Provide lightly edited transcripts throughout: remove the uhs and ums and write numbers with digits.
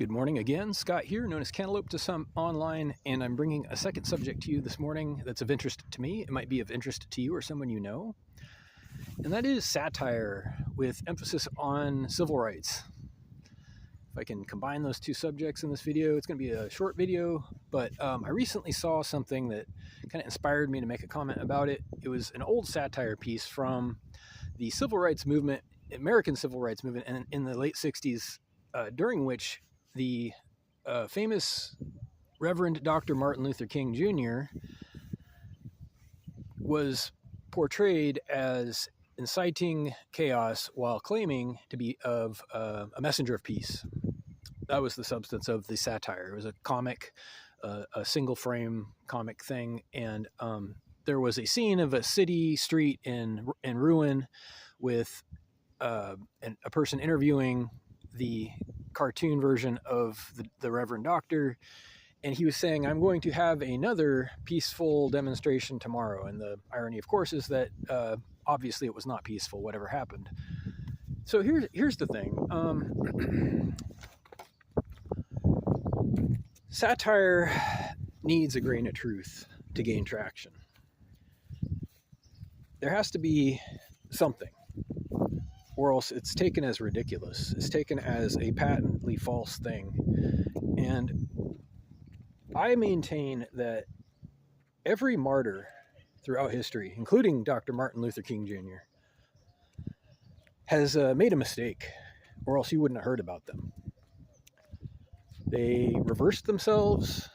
Good morning again. Scott here, known as Cantaloupe to some online, and I'm bringing a second subject to you this morning that's of interest to me. It might be of interest to you or someone you know, and that is satire with emphasis on civil rights. If I can combine those two subjects in this video, it's going to be a short video, but I recently saw something that kind of inspired me to make a comment about it. It was an old satire piece from the civil rights movement, American civil rights movement in the late 60s, during which the famous Reverend Dr. Martin Luther King Jr. was portrayed as inciting chaos while claiming to be a messenger of peace. That was the substance of the satire. It was a comic, a single frame comic thing, and there was a scene of a city street in ruin with a person interviewing the cartoon version of the Reverend Doctor, and he was saying, "I'm going to have another peaceful demonstration tomorrow." And the irony, of course, is that obviously it was not peaceful, whatever happened. So here's the thing. Satire needs a grain of truth to gain traction. There has to be something, or else it's taken as ridiculous. It's taken as a patently false thing. And I maintain that every martyr throughout history, including Dr. Martin Luther King Jr., has made a mistake, or else you wouldn't have heard about them. They reversed themselves.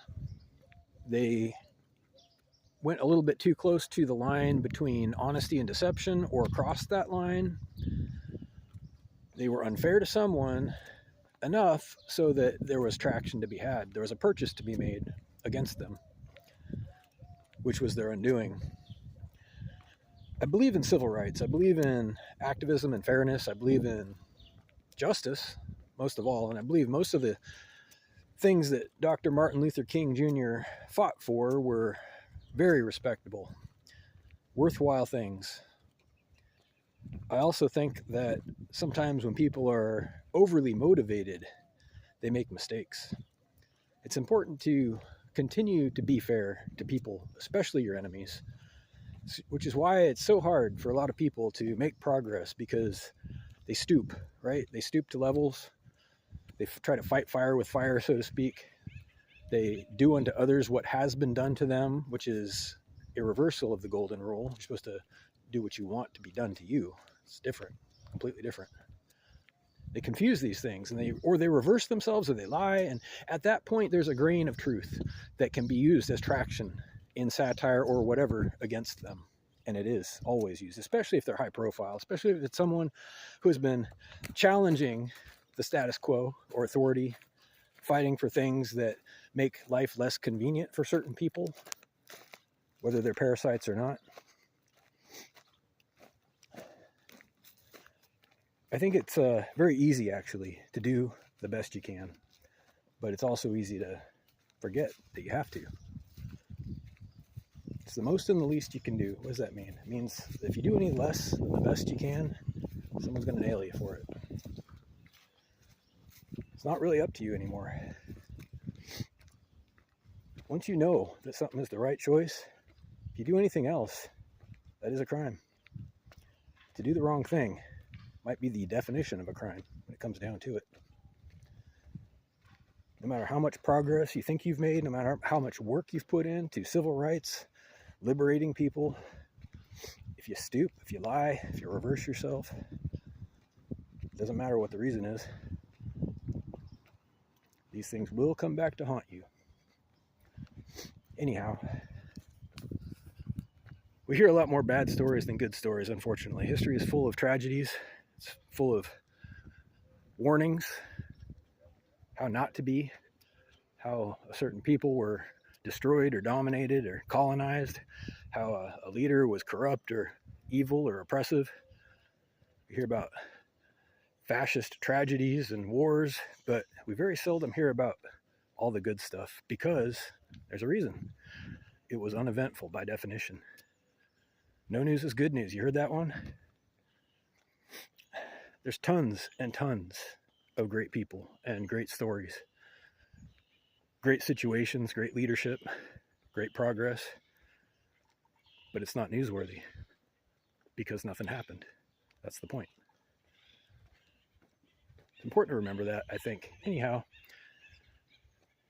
They went a little bit too close to the line between honesty and deception, or crossed that line. They were unfair to someone enough so that there was traction to be had. There was a purchase to be made against them, which was their undoing. I believe in civil rights. I believe in activism and fairness. I believe in justice, most of all. And I believe most of the things that Dr. Martin Luther King Jr. fought for were very respectable, worthwhile things. I also think that sometimes when people are overly motivated, they make mistakes. It's important to continue to be fair to people, especially your enemies, which is why it's so hard for a lot of people to make progress, because they stoop, right? They stoop to levels. They try to fight fire with fire, so to speak. They do unto others what has been done to them, which is a reversal of the golden rule. You're supposed to do what you want to be done to you. It's different, completely different. They confuse these things, and they reverse themselves, or they lie, and at that point there's a grain of truth that can be used as traction in satire or whatever against them. And it is always used, especially if they're high profile, especially if it's someone who has been challenging the status quo or authority, fighting for things that make life less convenient for certain people, whether they're parasites or not. I think it's very easy, actually, to do the best you can, but it's also easy to forget that you have to. It's the most and the least you can do. What does that mean? It means that if you do any less than the best you can, someone's going to nail you for it. It's not really up to you anymore. Once you know that something is the right choice, if you do anything else, that is a crime. To do the wrong thing might be the definition of a crime when it comes down to it. No matter how much progress you think you've made, no matter how much work you've put into civil rights, liberating people, if you stoop, if you lie, if you reverse yourself, it doesn't matter what the reason is, these things will come back to haunt you. Anyhow, we hear a lot more bad stories than good stories, unfortunately. History is full of tragedies. It's full of warnings, how not to be, how certain people were destroyed or dominated or colonized, how a leader was corrupt or evil or oppressive. We hear about fascist tragedies and wars, but we very seldom hear about all the good stuff, because there's a reason. It was uneventful by definition. No news is good news. You heard that one? There's tons and tons of great people and great stories great situations, great leadership, great progress, but it's not newsworthy because nothing happened. That's the point. It's important to remember that, I think. Anyhow,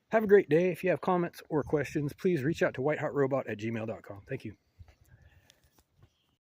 have a great day. If you have comments or questions, please reach out to whitehotrobot@gmail.com. Thank you.